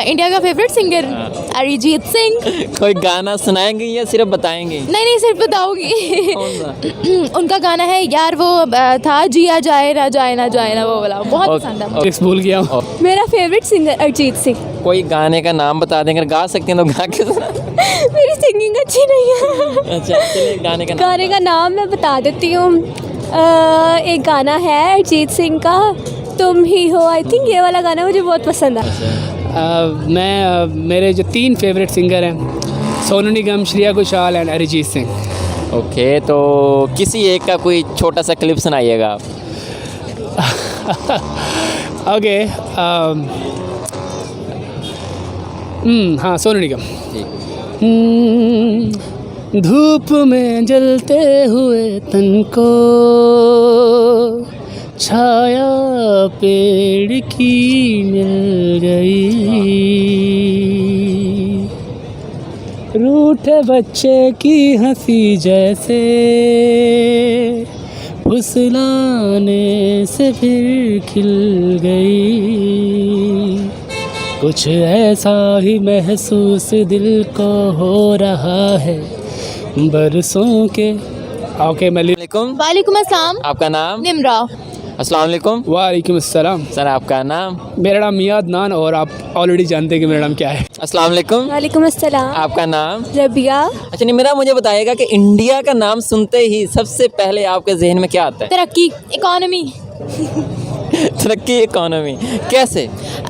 India का favourite singer Arijit Singh. कोई गाना सुनाएंगे या सिर्फ बताएंगे? नहीं सिर्फ बताऊंगी। कौन सा? उनका गाना है यार वो था जिया जाए ना जाए ना जाए ना, वो वाला बहुत पसंद है। भूल गया। मेरा फेवरेट सिंगर अरिजीत सिंह। कोई गाने का नाम बता दें, अगर गा सकते हैं तो गा के सुना। मेरी सिंगिंग अच्छी नहीं है। अच्छा चलिए गाने का नाम। गाने का नाम मैं बता देती हूँ। एक गाना है अरिजीत सिंह का, तुम ही हो। आई थिंक ये वाला गाना मुझे बहुत पसंद है। मेरे जो 3 फेवरेट सिंगर हैं, सोनू निगम, श्रेया घोषाल एंड अरिजीत सिंह। ओके, तो किसी एक का कोई छोटा सा क्लिप सुनाइएगा आप। ओके, हाँ, सोनू निगम। धूप में जलते हुए तन को छाया पेड़ की मिल गई, रूठे बच्चे की हंसी जैसे फुसलाने से फिर खिल गई, कुछ ऐसा ही महसूस दिल को हो रहा है बरसों के। ओके, वालेकुम अस्सलाम। आपका नाम? निम्रा। अस्सलाम वालेकुम। वालेकुम अस्सलाम। सर आपका नाम? मेरा नाम मियाद नान, और आप ऑलरेडी जानते हैं कि मेरा नाम क्या है। अस्सलाम वालेकुम। वालेकुम अस्सलाम। आपका नाम? रबिया। अच्छा निमिरा, मुझे बताइएगा कि इंडिया का नाम सुनते ही सबसे पहले आपके जहन में क्या आता है? तरक्की, इकोनॉमी। तरक्की, इकोनॉमी, कैसे?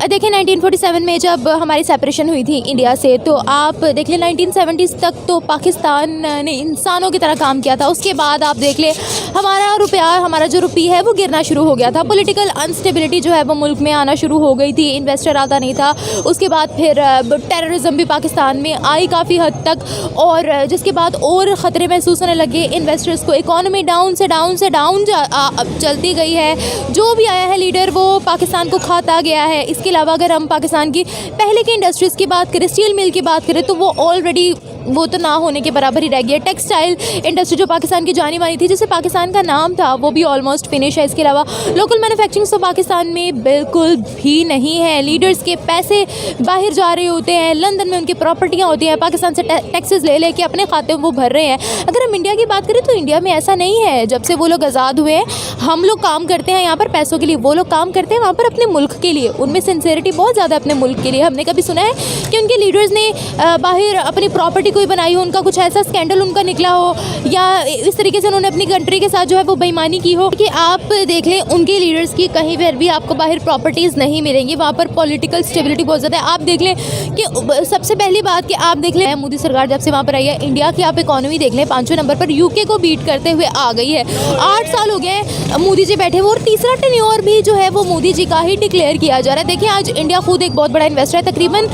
देखिए 1947 में जब हमारी सेपरेशन हुई थी इंडिया से, तो आप देख लें 1970s तक तो पाकिस्तान ने इंसानों की तरह काम किया था। उसके बाद आप देख लें हमारा जो रुपये है वो गिरना शुरू हो गया था। पॉलिटिकल अनस्टेबिलिटी जो है वो मुल्क में आना शुरू हो गई थी, इन्वेस्टर आता नहीं था। उसके बाद फिर टेररिज्म भी पाकिस्तान में आई काफ़ी हद तक, और जिसके बाद और ख़तरे महसूस होने लगे इन्वेस्टर्स को। इकॉनमी डाउन से डाउन चलती गई है। जो भी आया है लीडर वो पाकिस्तान को खाता गया है। इसके अलावा अगर हम पाकिस्तान की पहले की इंडस्ट्रीज़ की बात करें, स्टील मिल की बात करें, तो वो ऑलरेडी वो तो ना होने के बराबर ही रह गई है। टेक्सटाइल इंडस्ट्री जो पाकिस्तान की जानी मानी थी, जिसे पाकिस्तान का नाम था, वो भी ऑलमोस्ट फिनिश है। इसके अलावा लोकल मैन्युफैक्चरिंग तो पाकिस्तान में बिल्कुल भी नहीं है। लीडर्स के पैसे बाहर जा रहे होते हैं, लंदन में उनकी प्रॉपर्टियाँ होती हैं, पाकिस्तान से टैक्सेस ले लेके अपने खाते में वो भर रहे हैं। अगर हम इंडिया की बात करें तो इंडिया में ऐसा नहीं है। जब से वो लोग आज़ाद हुए हैं, हम लोग काम करते हैं यहाँ पर पैसों के लिए, वो लोग काम करते हैं वहाँ पर अपने मुल्क के लिए। उनमें सिंसेरिटी बहुत ज़्यादा अपने मुल्क के लिए। हमने कभी सुना है कि उनके लीडर्स ने बाहर अपनी प्रॉपर्टी कोई बनाई हो, उनका कुछ ऐसा स्कैंडल उनका निकला हो, या इस तरीके से उन्होंने अपनी कंट्री के साथ जो है वो बेईमानी की हो? कि आप देख लें उनके लीडर्स की कहीं पर भी आपको बाहर प्रॉपर्टीज़ नहीं मिलेंगी। वहाँ पर पॉलिटिकल स्टेबिलिटी बहुत ज़्यादा है। आप देख लें कि सबसे पहली बात कि आप देख लें मोदी सरकार जब से वहाँ पर आई है, इंडिया की आप इकॉनमी देख लें 5वें नंबर पर यूके को बीट करते हुए आ गई है। 8 साल हो गए मोदी जी बैठे हुए, और तीसरा टेन्योर भी जो है वो मोदी जी का ही डिक्लेयर किया जा रहा है। देखिए आज इंडिया खुद एक बहुत बड़ा इन्वेस्टर है। तकरीबन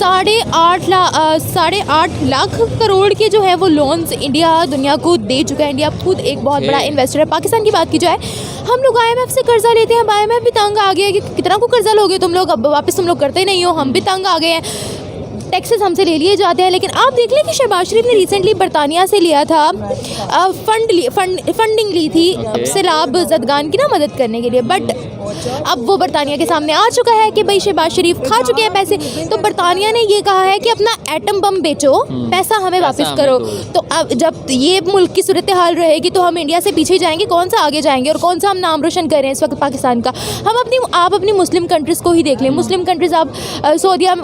8.5 लाख करोड़ के जो है वो लोन्स इंडिया दुनिया को दे चुका है। इंडिया खुद एक बहुत बड़ा इन्वेस्टर है। पाकिस्तान की बात की जाए, हम लोग IMF से कर्जा लेते हैं। अब IMF भी तंग आ गया है कि कितना को कर्जा लोगे तुम लोग, अब वापस तुम लोग करते नहीं हो। हम भी तंग आ गए हैं, टैक्सेस हमसे ले लिए जाते हैं। लेकिन आप देख लें कि शहबाज शरीफ ने रिसेंटली बरतानिया से लिया था, फंडिंग ली थी सैलाब ज़दगान की ना मदद करने के लिए। बट अब वो बरतानिया के सामने आ चुका है कि भाई शहबाज शरीफ खा चुके हैं पैसे। तो बरतानिया ने ये कहा है कि अपना एटम बम बेचो, पैसा हमें वापस करो। तो अब जब ये मुल्क की सूरत हाल रहेगी तो हम इंडिया से पीछे ही जाएंगे। कौन सा आगे जाएंगे, और कौन सा हम नाम रोशन कर रहे हैं इस वक्त पाकिस्तान का? आप अपनी मुस्लिम कंट्रीज़ को ही देख लें। मुस्लिम कंट्रीज़ आप सऊदिया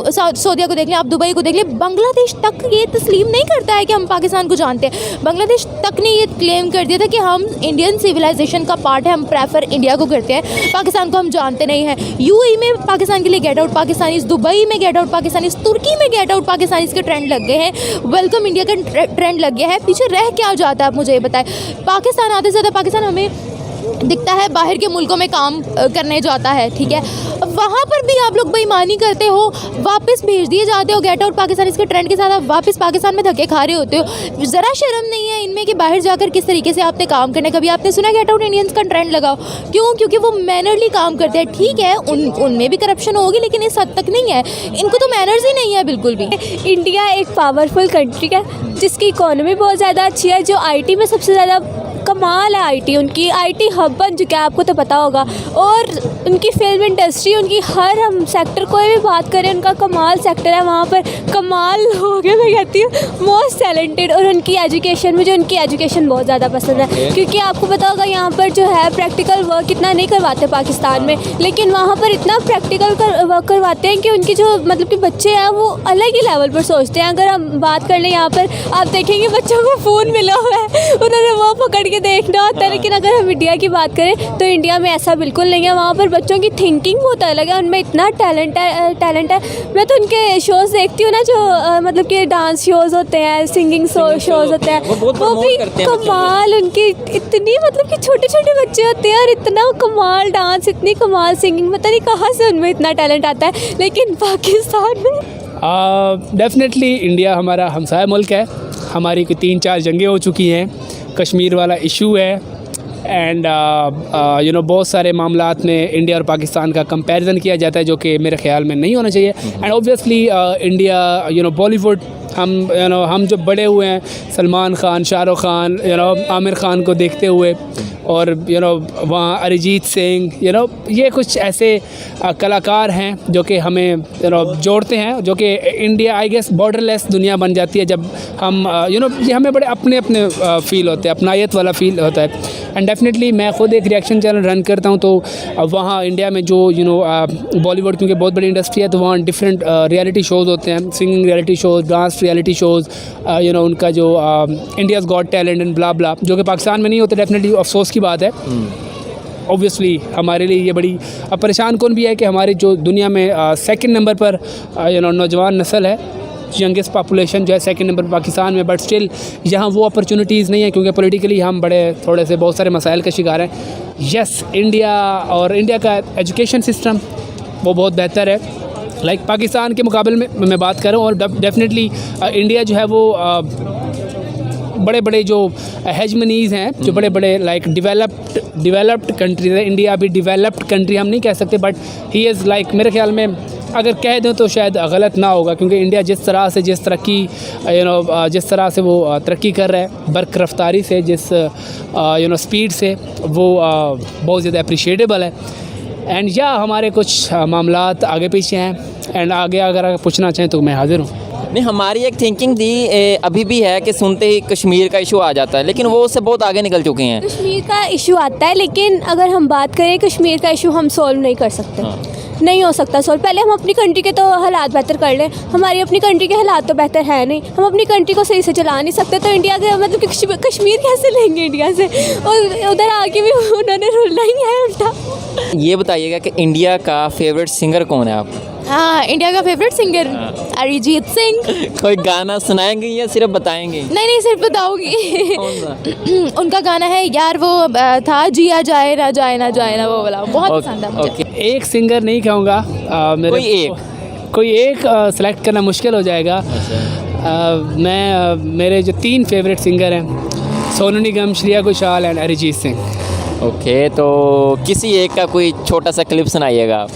को देख लें, आप दुबई को देख लें। बांग्लादेश तक ये तस्लीम नहीं करता है कि हम पाकिस्तान को जानते हैं। बांग्लादेश तक ने ये क्लेम कर दिया था कि हम इंडियन सिविलाइजेशन का पार्ट है, हम प्रेफर इंडिया को करते हैं, पाकिस्तान को हम जानते नहीं हैं। UAE में पाकिस्तान के लिए गेट आउट पाकिस्तानीज़, दुबई में गेट आउट पाकिस्तानीज़, तुर्की में गेट आउट पाकिस्तानीज़ के ट्रेंड लग गए हैं। वेलकम इंडिया का ट्रेंड लग गया है। पीछे रह क्या जाता है आप मुझे ये बताएं। पाकिस्तान आते से ज़्यादा पाकिस्तान हमें दिखता है बाहर के मुल्कों में काम करने जाता है, ठीक है। वहाँ पर भी आप लोग बेईमानी करते हो, वापस भेज दिए जाते हो गेट आउट पाकिस्तान इसके ट्रेंड के साथ। आप वापस पाकिस्तान में धक्के खा रहे होते हो। ज़रा शर्म नहीं है इनमें कि बाहर जाकर किस तरीके से आपने काम करने। कभी आपने सुना गेट आउट इंडियंस का ट्रेंड लगाओ? क्यों? क्योंकि वो मैनरली काम करते हैं। ठीक है उनमें भी करप्शन होगी, लेकिन इस हद तक नहीं है। इनको तो मैनर्स ही नहीं है बिल्कुल भी। इंडिया एक पावरफुल कंट्री है जिसकी इकोनॉमी बहुत ज़्यादा अच्छी है, जो IT में सबसे ज़्यादा कमाल है आईटी, उनकी आईटी हब बन चुका है, आपको तो पता होगा। और उनकी फिल्म इंडस्ट्री, उनकी हर हम सेक्टर कोई भी बात करें, उनका कमाल सेक्टर है, वहाँ पर कमाल लोग हैं, मैं कहती हूँ मोस्ट टैलेंटेड। और उनकी एजुकेशन, मुझे उनकी एजुकेशन बहुत ज़्यादा पसंद है, क्योंकि आपको पता होगा यहाँ पर जो है प्रैक्टिकल वर्क इतना नहीं करवाते पाकिस्तान में, लेकिन वहाँ पर इतना प्रैक्टिकल वर्क करवाते हैं कि उनकी जो मतलब कि बच्चे हैं वो अलग ही लेवल पर सोचते हैं। अगर हम बात कर लें यहाँ पर आप देखेंगे बच्चों को फ़ोन मिला हुआ है, उन्होंने वो पकड़ के देखना होता है। लेकिन अगर हम इंडिया की बात करें तो इंडिया में ऐसा बिल्कुल नहीं है, वहाँ पर बच्चों की थिंकिंग बहुत अलग है, उनमें इतना टैलेंट है। मैं तो उनके शोज़ देखती हूँ ना, जो मतलब कि डांस शोज़ होते हैं, सिंगिंग शोज़ होते हैं, वो भी कमाल। उनकी इतनी मतलब कि छोटे छोटे बच्चे होते हैं और इतना कमाल डांस, इतनी कमाल सिंगिंग, पता नहीं कहाँ से उनमें इतना टैलेंट आता है। लेकिन पाकिस्तान में डेफिनेटली इंडिया हमारा हमसाया मुल्क है, हमारी कोई 3-4 जंगें हो चुकी हैं, कश्मीर वाला इशू है, एंड बहुत सारे मामलात में इंडिया और पाकिस्तान का कंपैरिजन किया जाता है, जो कि मेरे ख्याल में नहीं होना चाहिए। एंड ऑब्वियसली इंडिया बॉलीवुड हम जो बड़े हुए हैं सलमान खान, शाहरुख खान, आमिर खान को देखते हुए, और वहाँ अरिजीत सिंह, ये कुछ ऐसे कलाकार हैं जो कि हमें जोड़ते हैं, जो कि इंडिया आई गेस बॉर्डरलेस दुनिया बन जाती है जब हम ये हमें बड़े अपने अपने फ़ील होते हैं, अपनायत वाला फ़ील होता है। एंड डेफिनेटली मैं ख़ुद एक रिएक्शन चैनल रन करता हूँ, तो वहाँ इंडिया में जो बॉलीवुड क्योंकि बहुत बड़ी इंडस्ट्री है, तो वहाँ डिफरेंट रियलिटी शोज़ होते हैं, singing reality shows, dance reality shows, उनका जो India's got talent and blah blah, जो कि पाकिस्तान में नहीं होते। डेफिनेटली अफसोस की बात है। ऑब्वियसली हमारे लिए ये बड़ी परेशान कौन भी है कि हमारी जो दुनिया में सेकंड नंबर पर नौजवान नस्ल है, यंगेस्ट पॉपुलेशन जो है सेकंड नंबर पाकिस्तान में, बट स्टिल यहाँ वो अपॉर्चुनिटीज़ नहीं है, क्योंकि पॉलिटिकली हम बड़े थोड़े से बहुत सारे मसाइल का शिकार हैं। यस, इंडिया का एजुकेशन सिस्टम वो बहुत बेहतर है, लाइक पाकिस्तान के मुकाबले में मैं बात कर रहा हूँ। और डेफिनेटली इंडिया जो है वो बड़े बड़े जो हेजमनीज़ हैं, जो बड़े बड़े लाइक डेवलप्ड कंट्रीज है। इंडिया अभी डेवलप्ड कंट्री हम नहीं कह सकते, बट ही इज़ लाइक, मेरे ख्याल में अगर कह दें तो शायद गलत ना होगा, क्योंकि इंडिया जिस तरह से जिस तरह से वो तरक्की कर रहा है, बर्क रफ्तारी से, जिस स्पीड से, वो बहुत ज़्यादा अप्रिशिएटेबल है। एंड या हमारे कुछ मामलात आगे पीछे हैं, एंड आगे अगर पूछना चाहें तो मैं हाज़िर हूँ। नहीं, हमारी एक थिंकिंग थी अभी भी है कि सुनते ही कश्मीर का इशू आ जाता है, लेकिन वो उससे बहुत आगे निकल चुके हैं। कश्मीर का इशू आता है, लेकिन अगर हम बात करें कश्मीर का इशू हम सॉल्व नहीं कर सकते। नहीं हो सकता सॉल्व। पहले हम अपनी कंट्री के तो हालात बेहतर कर लें। हमारी अपनी कंट्री के हालात तो बेहतर है नहीं, हम अपनी कंट्री को सही से चला नहीं सकते, तो इंडिया के मतलब कि कश्मीर कैसे लेंगे इंडिया से? और उधर आके भी उन्होंने रुलना ही है उल्टा। ये बताइएगा कि इंडिया का फेवरेट सिंगर कौन है आप? हाँ, इंडिया का फेवरेट सिंगर अरिजीत सिंह। कोई गाना सुनाएंगे या सिर्फ बताएंगे? नहीं, सिर्फ बताऊंगी। कौन सा? उनका गाना है यार, वो था जिया जाए ना जाए ना जाए ना, वो वाला बहुत पसंद है मुझे। ओके, एक सिंगर नहीं कहूँगा, कोई एक सेलेक्ट करना मुश्किल हो जाएगा। मेरे जो 3 फेवरेट सिंगर हैं, सोनू निगम, श्रेया घोषाल एंड अरिजीत सिंह। ओके, तो किसी एक का कोई छोटा सा क्लिप सुनाइएगा आप।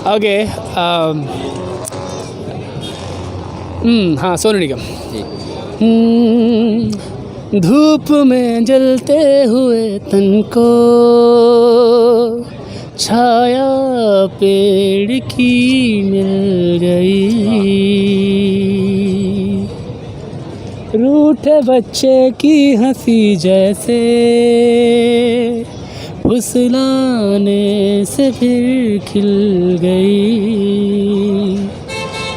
ओके, हाँ, सोनू निगम। धूप में जलते हुए तन को छाया पेड़ की मिल गई, रूठे बच्चे की हंसी जैसे फुसलाने से फिर खिल गई,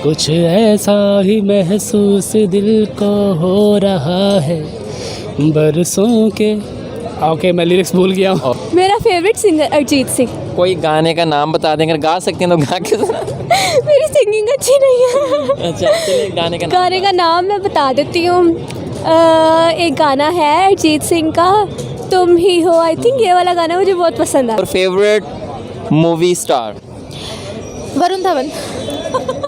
कुछ ऐसा ही महसूस दिल को हो रहा है बरसों के। ओके, मैं लिरिक्स भूल गया हूँ। मेरा फेवरेट सिंगर अरिजीत सिंह। कोई गाने का नाम बता दें, अगर गा सकते हैं तो गा के मेरी सिंगिंग अच्छी नहीं है। अच्छा, चलिए गाने का नाम मैं बता देती हूँ। एक गाना है अरिजीत सिंह का, तुम ही हो, आई थिंक ये वाला गाना मुझे बहुत पसंद है। और favourite movie star? Varun Dhawan.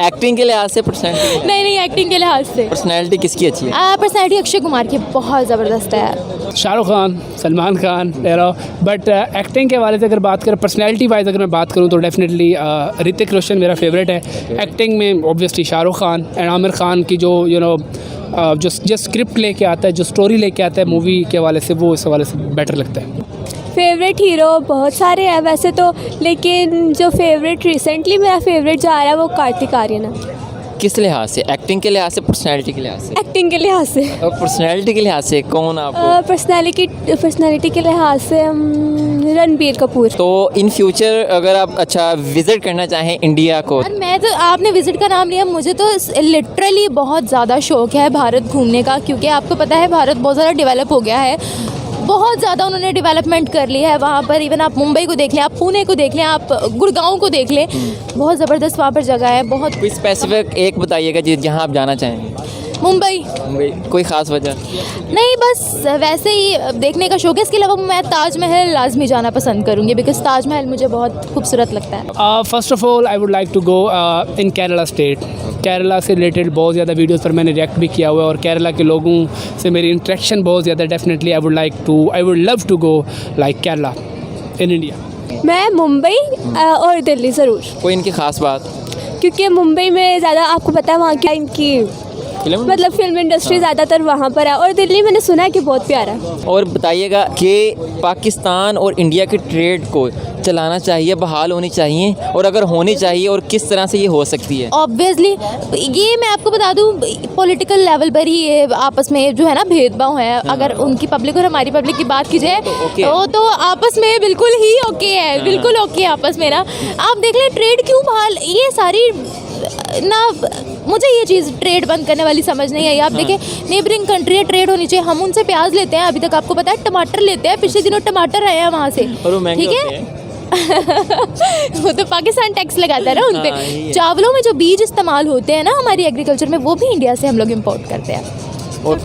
Acting के लिहाज से, पर्सनैलिटी? नहीं, एक्टिंग के लिहाज से पर्सनैलिटी किसकी अच्छी है? पर्सनैलिटी अक्षय कुमार की बहुत ज़बरदस्त है। शाहरुख खान, सलमान खान, बट एक्टिंग के हवाले से अगर बात करें, पर्सनैलिटी वाइज अगर मैं बात करूँ तो डेफिनेटली ऋतिक रोशन मेरा फेवरेट है। एक्टिंग में ऑब्वियसली शाहरुख खान एंड आमिर खान की जो जो स्क्रिप्ट लेके आता है, जो स्टोरी लेके आता है मूवी के हवाले से, वो इस हवाले से बेटर लगता है। फेवरेट हीरो बहुत सारे हैं वैसे तो, लेकिन जो फेवरेट रिसेंटली मेरा फेवरेट जा रहा है वो कार्तिक आर्यन है। किस लिहाज से? एक्टिंग के लिहाज से, पर्सनैलिटी के लिहाज से? एक्टिंग के लिहाज से। और पर्सनैलिटी के लिहाज से कौन आपको? पर्सनैलिटी के लिहाज से रणबीर कपूर। तो इन फ्यूचर अगर आप अच्छा विज़िट करना चाहें इंडिया को? और मैं तो, आपने विज़िट का नाम लिया, मुझे तो लिटरली बहुत ज़्यादा शौक है भारत घूमने का, क्योंकि आपको पता है भारत बहुत ज़्यादा डेवलप हो गया है, बहुत ज़्यादा उन्होंने डेवलपमेंट कर ली है वहाँ पर। इवन आप मुंबई को देख लें, आप पुणे को देख लें, आप गुड़गांव को देख लें, बहुत ज़बरदस्त वहाँ पर जगह है। बहुत कोई स्पेसिफिक एक बताइएगा जहाँ आप जाना चाहेंगे। मुंबई। कोई ख़ास वजह? नहीं, बस वैसे ही देखने का शौक है। इसके अलावा मैं ताजमहल लाजमी जाना पसंद करूँगी, बिकॉज ताजमहल मुझे बहुत खूबसूरत लगता है। First of all I would like to go in Kerala state. Kerala से रिलेटेड बहुत ज़्यादा वीडियोस पर मैंने रिएक्ट भी किया हुआ है, और केरला के लोगों से मेरी इंटरेक्शन बहुत ज़्यादा। Definitely I would love to go like Kerala in India. मैं मुंबई और दिल्ली ज़रूर, कोई इनकी ख़ास बात? क्योंकि मुंबई में ज़्यादा आपको पता है वहाँ की इनकी मतलब फिल्म इंडस्ट्री ज़्यादातर वहाँ पर है, और दिल्ली मैंने सुना है कि बहुत प्यारा है। और बताइएगा कि पाकिस्तान और इंडिया के ट्रेड को चलाना चाहिए, बहाल होनी चाहिए, और अगर होनी चाहिए और किस तरह से ये हो सकती है? ऑब्वियसली ये मैं आपको बता दूं, पॉलिटिकल लेवल पर ही ये आपस में जो है ना भेदभाव है। अगर उनकी पब्लिक और हमारी पब्लिक की बात की जाए तो आपस में बिल्कुल ही ओके है, बिल्कुल ओके आपस में ना। आप देख लें ट्रेड क्यों बहाल, ये सारी ना, मुझे ये चीज़ ट्रेड बंद करने वाली समझ नहीं आई। आप देखें नेबरिंग कंट्री है, ट्रेड होनी चाहिए। हम उनसे प्याज लेते हैं, अभी तक आपको पता है टमाटर लेते हैं, पिछले दिनों टमाटर आए हैं वहाँ से, ठीक है। वो तो पाकिस्तान टैक्स लगाता है ना उन पे। चावलों में जो बीज इस्तेमाल होते हैं ना हमारी एग्रीकल्चर में, वो भी इंडिया से हम लोग इम्पोर्ट करते हैं। और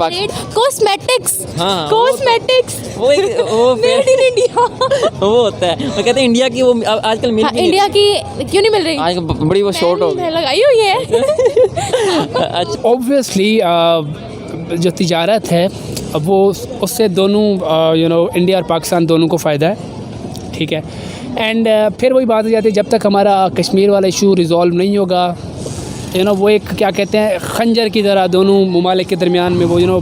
कॉस्मेटिक्स, हाँ, कॉस्मेटिक्स वो मेड इन इंडिया वो होता है। वो कहते हैं इंडिया की, वो आजकल मिल नहीं इंडिया की क्यों नहीं मिल रही? आज बड़ी वो शॉर्ट हो गई, लगाई हुई है। अच्छा, ऑब्वियसली जो तिजारत है वो उससे दोनों इंडिया और पाकिस्तान दोनों को फ़ायदा है, ठीक है। एंड फिर वही बात हो जाती है, जब तक हमारा कश्मीर वाला इशू रिज़ॉल्व नहीं होगा, वो एक क्या कहते हैं खंजर की तरह दोनों ममालिक के दरमियान में वो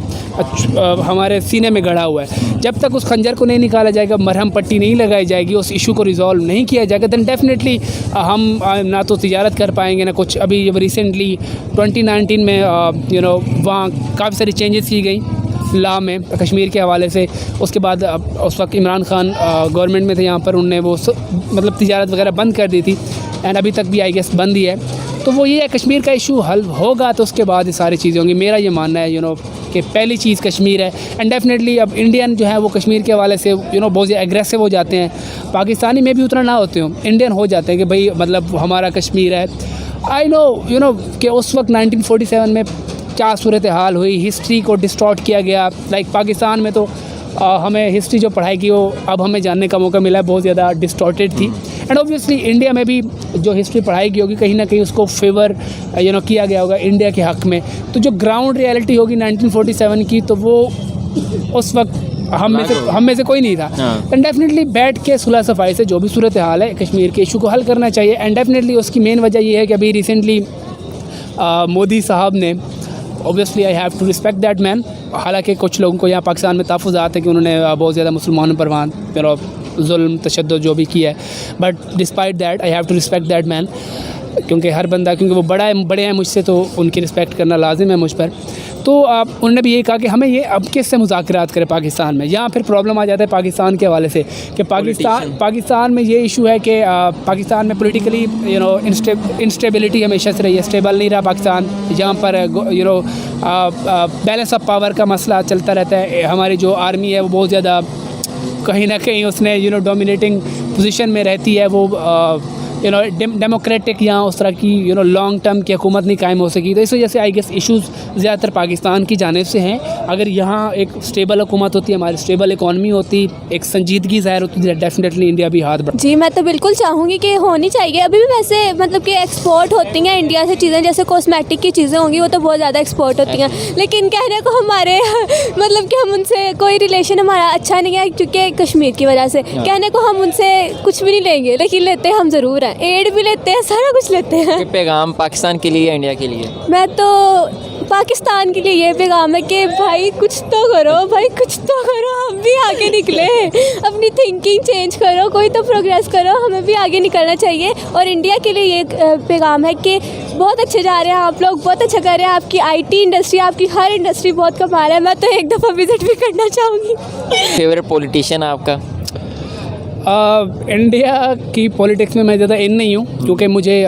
हमारे सीने में गड़ा हुआ है। जब तक उस खंजर को नहीं निकाला जाएगा, मरहम पट्टी नहीं लगाई जाएगी, उस इशू को रिज़ॉल्व नहीं किया जाएगा, दैन डेफिनेटली हम ना तो तिजारत कर पाएंगे ना कुछ। अभी रिसेंटली 2019 में वहाँ काफ़ी सारी चेंजेस की गई लॉ में कश्मीर के हवाले से। उसके बाद उस वक्त इमरान खान गवर्नमेंट में थे यहाँ पर, उनने वो मतलब तिजारत वगैरह बंद कर दी थी, एंड अभी तक भी आई गेस बंद ही है। तो वो ये है, कश्मीर का इशू हल होगा तो उसके बाद ये सारी चीज़ें होंगी। मेरा ये मानना है कि पहली चीज़ कश्मीर है, एंड डेफिनेटली अब इंडियन जो है वो कश्मीर के हवाले से बहुत ज़्यादा एग्रेसिव हो जाते हैं। पाकिस्तानी में भी उतना ना होते हो, इंडियन हो जाते हैं कि भाई मतलब हमारा कश्मीर है। आई नो कि उस वक्त 1947 में क्या सूरत हाल हुई, हिस्ट्री को डिस्टॉर्ट किया गया। लाइक पाकिस्तान में तो हमें हिस्ट्री जो पढ़ाई की वो अब हमें जानने का मौका मिला है, बहुत ज़्यादा डिस्टॉर्टेड थी। एंड ऑब्वियसली इंडिया में भी जो हिस्ट्री पढ़ाई की होगी कहीं ना कहीं उसको फेवर किया गया होगा इंडिया के हक़ में। तो जो ग्राउंड रियलिटी होगी 1947 की, तो वो उस वक्त हम में से कोई नहीं था। एंड डेफिनेटली बैठ के सुलह सफाई से जो भी सूरत हाल है कश्मीर के इशू को हल करना चाहिए। एंड डेफिनेटली उसकी मेन वजह ये है कि अभी रिसेंटली मोदी साहब ने, obviously I have to respect that man, हालांकि कुछ लोगों को यहाँ पाकिस्तान में तहफ़्फ़ुज़ात है कि उन्होंने बहुत ज़्यादा मुसलमानों पर वहाँ जुल्म तशद्दुद जो भी किया है, but despite that I have to respect that man, क्योंकि हर बंदा, क्योंकि वो बड़े हैं मुझसे, तो उनकी रिस्पेक्ट करना लाजिम है मुझ पर। तो उन्होंने भी ये कहा कि हमें ये अब किससे मुज़ाकरात करें पाकिस्तान में। यहाँ फिर प्रॉब्लम आ जाता है पाकिस्तान के हवाले से कि पाकिस्तान में ये इशू है कि पाकिस्तान में पॉलिटिकली इंस्टेबिलिटी हमेशा से रही है, स्टेबल नहीं रहा पाकिस्तान। यहाँ पर बैलेंस ऑफ पावर का मसला चलता रहता है। हमारी जो आर्मी है वो बहुत ज़्यादा कहीं ना कहीं उसने डोमिनेटिंग पोजीशन में रहती है। वो डेमोक्रेटिक यहाँ उस तरह की लॉन्ग टर्म की हुकूमत नहीं कायम हो सकी। तो इस वजह से आई गेस इश्यूज़ ज़्यादातर पाकिस्तान की जानिब से हैं। अगर यहाँ एक स्टेबल हुकूमत होती, हमारी स्टेबल इकॉनमी होती, एक संजीदगी ज़ाहिर होती, डेफिनेटली इंडिया भी हाथ बढ़। जी, मैं तो बिल्कुल चाहूँगी कि होनी चाहिए। अभी भी वैसे मतलब कि एक्सपोर्ट होती हैं इंडिया से चीज़ें, जैसे कॉस्मेटिक की चीज़ें होंगी वो तो बहुत ज़्यादा एक्सपोर्ट होती हैं, लेकिन कहने को हमारे मतलब कि हम उनसे कोई रिलेशन हमारा अच्छा नहीं है क्योंकि कश्मीर की वजह से। कहने को हम उनसे कुछ भी नहीं लेंगे, लेकिन लेते हम ज़रूर हैं, एड भी लेते हैं, सारा कुछ लेते हैं। पैगाम पाकिस्तान के लिए, इंडिया के लिए? मैं तो पाकिस्तान के लिए ये पैगाम है कि भाई कुछ तो करो, भाई कुछ तो करो, हम भी आगे निकले, अपनी थिंकिंग चेंज करो, कोई तो प्रोग्रेस करो, हमें भी आगे निकलना चाहिए। और इंडिया के लिए ये पैगाम है कि बहुत अच्छे जा रहे हैं आप लोग, बहुत अच्छा कर रहे हैं, आपकी IT इंडस्ट्री, आपकी हर इंडस्ट्री बहुत कमाल है। मैं तो एक दफ़ा विज़िट भी करना चाहूँगी। फेवरेट पॉलिटिशियन आपका? इंडिया की पॉलिटिक्स में मैं ज़्यादा इन नहीं हूँ, क्योंकि मुझे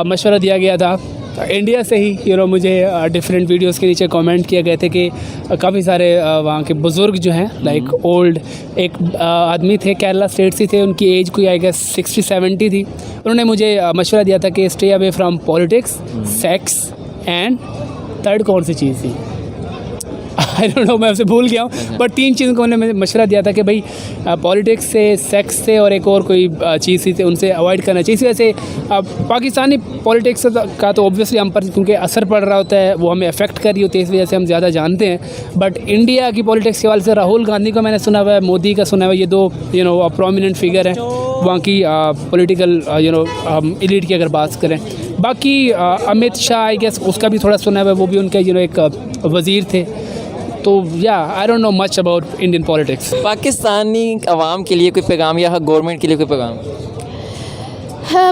मशवरा दिया गया था इंडिया से ही। मुझे डिफरेंट वीडियोस के नीचे कमेंट किए गए थे कि काफ़ी सारे वहाँ के बुज़ुर्ग जो हैं, लाइक ओल्ड, एक आदमी थे केरला स्टेट से थे, उनकी एज कोई आई गेस 60-70 थी। उन्होंने मुझे मशवरा दिया था कि stay away from politics, sex and third कौन सी चीज़ थी, आई डोंट नो, मैं उसे भूल गया हूँ, बट 3 चीज़ों को उन्होंने मशवरा दिया था कि भाई पॉलिटिक्स से, सेक्स से और एक और कोई चीज़ थी, उनसे अवॉइड करना चाहिए। इसी वजह से पाकिस्तानी पॉलिटिक्स का तो ऑब्वियसली हम पर क्योंकि असर पड़ रहा होता है, वो हमें अफेक्ट कर रही होती है, इस वजह से हम ज़्यादा जानते हैं। बट इंडिया की पॉलिटिक्स के हवाले से राहुल गांधी को मैंने सुना हुआ है, मोदी का सुना हुआ है, ये 2 प्रोमिनेंट फिगर हैं वहाँ की पॉलिटिकल एलीट की अगर बात करें। बाकी अमित शाह आई गेस उसका भी थोड़ा सुना हुआ है, वो भी उनके एक वज़ीर थे। तो या I don't know much about Indian politics. Pakistani अवाम के लिए कोई पैगाम या गवर्नमेंट के लिए कोई पैगाम?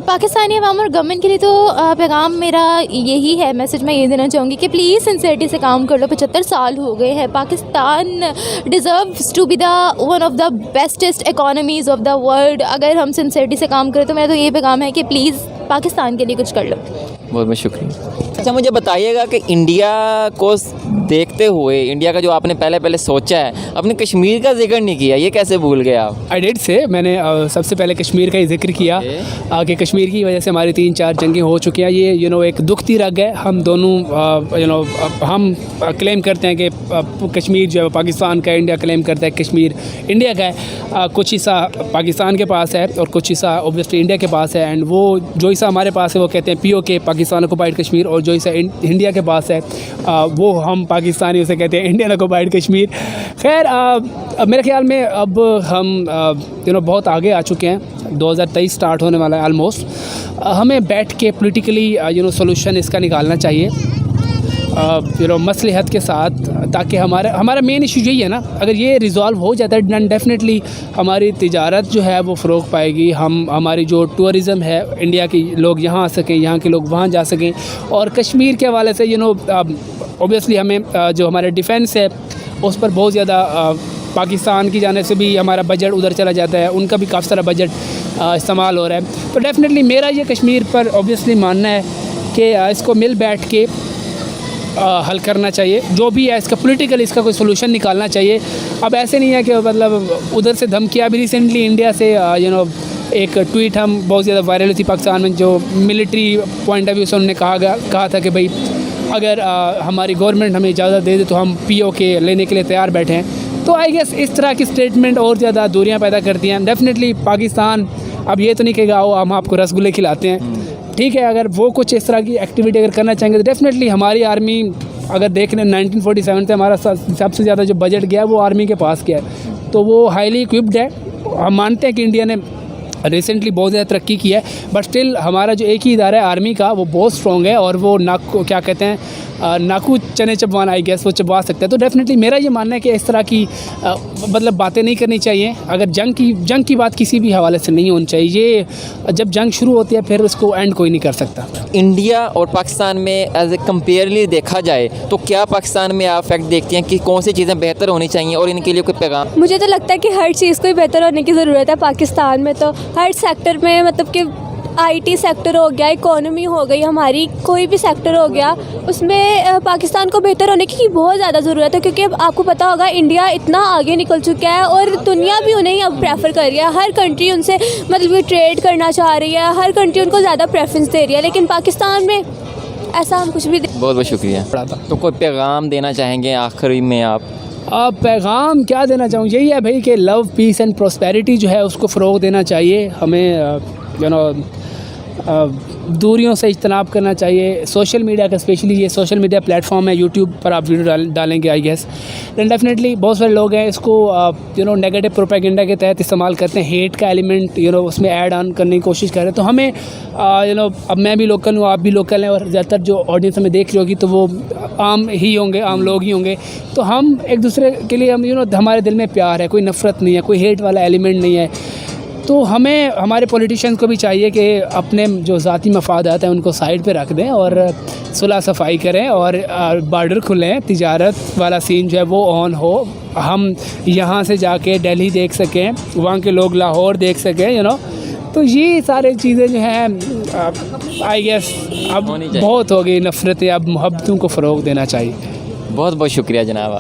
पाकिस्तानी अवाम और गवर्नमेंट के लिए तो पैगाम मेरा यही है, मैसेज मैं ये देना चाहूँगी कि प्लीज़ सिंसियरिटी से काम कर लो। 75 साल हो गए हैं, Pakistan deserves to be the one of the bestest economies of the world. अगर हम सिंसियरिटी से काम करें तो मेरा तो ये पैगाम है कि प्लीज़ पाकिस्तान के लिए कुछ कर लो। बहुत बहुत शुक्रिया। अच्छा, मुझे बताइएगा कि इंडिया को देखते हुए, इंडिया का जो आपने पहले सोचा है, अपने कश्मीर का जिक्र नहीं किया, ये कैसे भूल गए आप? आई डिड से, मैंने सबसे पहले कश्मीर का ही जिक्र किया कि कश्मीर की वजह से हमारी 3-4 जंगें हो चुकी हैं। ये एक दुखती रग है। हम दोनों हम क्लेम करते हैं कि कश्मीर जो है पाकिस्तान का है, इंडिया क्लेम करता है कश्मीर इंडिया का है। कुछ हिस्सा पाकिस्तान के पास है और कुछ हिस्सा ऑब्वियसली इंडिया के पास है। एंड वो जो हिस्सा हमारे पास है वो कहते हैं POK, पाकिस्तान ऑक्युपाइड कश्मीर, और जो हिस्सा इंडिया के पास है वो हम पाकिस्तानी उसे कहते हैं इंडियन ऑक्युपाइड कश्मीर। खैर मेरे ख्याल में अब हम बहुत आगे आ चुके हैं, 2023 स्टार्ट होने वाला है ऑलमोस्ट। हमें बैठ के पॉलिटिकली सोल्यूशन इसका निकालना चाहिए मसलहत के साथ, ताकि हमारा मेन इशू यही है ना। अगर ये रिज़ॉल्व हो जाता है दैन डेफिनेटली हमारी तिजारत जो है वो फ़रोग पाएगी। हमारी जो टूरिज़म है, इंडिया के लोग यहाँ आ सकें, यहाँ के लोग वहाँ जा सकें। और कश्मीर के हवाले से ऑब्वियसली हमें जो हमारे डिफेंस है उस पर बहुत ज़्यादा पाकिस्तान की जाने से भी हमारा बजट उधर चला जाता है, उनका भी काफ़ी सारा बजट इस्तेमाल हो रहा है। तो डेफिनेटली मेरा ये कश्मीर पर ऑब्वियसली मानना है कि इसको मिल बैठ के हल करना चाहिए। जो भी है इसका पॉलिटिकल इसका कोई सोल्यूशन निकालना चाहिए। अब ऐसे नहीं है कि मतलब उधर से धमकियाँ भी रिसेंटली इंडिया से एक ट्वीट हम बहुत ज़्यादा वायरल हुई थी पाकिस्तान में, जो मिलिट्री पॉइंट ऑफ व्यू से उन्होंने कहा था कि भाई अगर हमारी गवर्नमेंट हमें इजाज़त दे दे तो हम POK लेने के लिए तैयार बैठे हैं। तो आई गेस इस तरह की स्टेटमेंट और ज़्यादा दूरियाँ पैदा करती हैं। डेफिनेटली पाकिस्तान अब ये तो नहीं कहेगा आओ हम आपको रसगुल्ले खिलाते हैं, ठीक है। अगर वो कुछ इस तरह की एक्टिविटी अगर करना चाहेंगे तो डेफिनेटली हमारी आर्मी, अगर देख लें 1947 से हमारा सबसे ज़्यादा जो बजट गया वो आर्मी के पास गया है, तो वो हाईली इक्विप्ड है। हम मानते हैं कि इंडिया ने रिसेंटली बहुत ज़्यादा तरक्की की है, बट स्टिल हमारा जो एक ही इदारा है आर्मी का वो बहुत स्ट्रॉन्ग है और वो क्या कहते हैं नाकू चने चबवाना आई गेस वो चबवा सकता है। तो डेफिनेटली मेरा ये मानना है कि इस तरह की मतलब बातें नहीं करनी चाहिए। अगर जंग की बात किसी भी हवाले से नहीं होनी चाहिए। ये जब जंग शुरू होती है फिर उसको एंड कोई नहीं कर सकता। इंडिया और पाकिस्तान में एज ए कंपेयरली देखा जाए तो क्या पाकिस्तान में आप फैक्ट देखती हैं कि कौन सी चीज़ें बेहतर होनी चाहिए और इनके लिए कोई पैगाम? मुझे तो लगता है कि हर चीज़ को ही बेहतर होने की ज़रूरत है पाकिस्तान में। तो हर सेक्टर में मतलब कि IT सेक्टर हो गया, इकोनॉमी हो गई, हमारी कोई भी सेक्टर हो गया, उसमें पाकिस्तान को बेहतर होने की बहुत ज़्यादा ज़रूरत है। क्योंकि अब आपको पता होगा इंडिया इतना आगे निकल चुका है और दुनिया भी उन्हें अब प्रेफर कर रही है। हर कंट्री उनसे मतलब कि ट्रेड करना चाह रही है, हर कंट्री उनको ज़्यादा प्रेफरेंस दे रही है, लेकिन पाकिस्तान में ऐसा हम कुछ भी बहुत बहुत शुक्रिया। तो कोई पैगाम देना चाहेंगे आखिरी में आप? पैगाम क्या देना चाहूँ, यही है भाई कि लव, पीस एंड प्रॉस्पेरिटी जो है उसको फ़रोग देना चाहिए। हमें दूरियों से इज्तनाब करना चाहिए। सोशल मीडिया का स्पेशली ये सोशल मीडिया प्लेटफॉर्म है, यूट्यूब पर आप वीडियो डालेंगे आई गेस, दैन डेफिनेटली बहुत सारे लोग हैं इसको नेगेटिव प्रोपेगेंडा के तहत इस्तेमाल करते हैं, हेट का एलिमेंट उसमें ऐड ऑन करने की कोशिश कर रहे हैं। तो हमें अब मैं भी लोकल हूँ, आप भी लोकल हैं, और ज़्यादातर जो ऑडियंस हमें देख रही होगी तो वो आम ही होंगे, आम लोग ही होंगे। तो हम एक दूसरे के लिए हम हमारे दिल में प्यार है, कोई नफ़रत नहीं है, कोई हेट वाला एलिमेंट नहीं है। तो हमें हमारे पॉलिटिशियंस को भी चाहिए कि अपने जो ज़ाती मफादात हैं उनको साइड पे रख दें और सुलह सफाई करें और बॉर्डर खुलें, तिजारत वाला सीन जो है वो ऑन हो, हम यहाँ से जाके दिल्ली देख सकें, वहाँ के लोग लाहौर देख सकें तो ये सारी चीज़ें जो हैं आई गेस अब बहुत हो गई नफ़रतें, अब मोहब्बतों को फ़रोग़ देना चाहिए। बहुत बहुत शुक्रिया जनाब आप।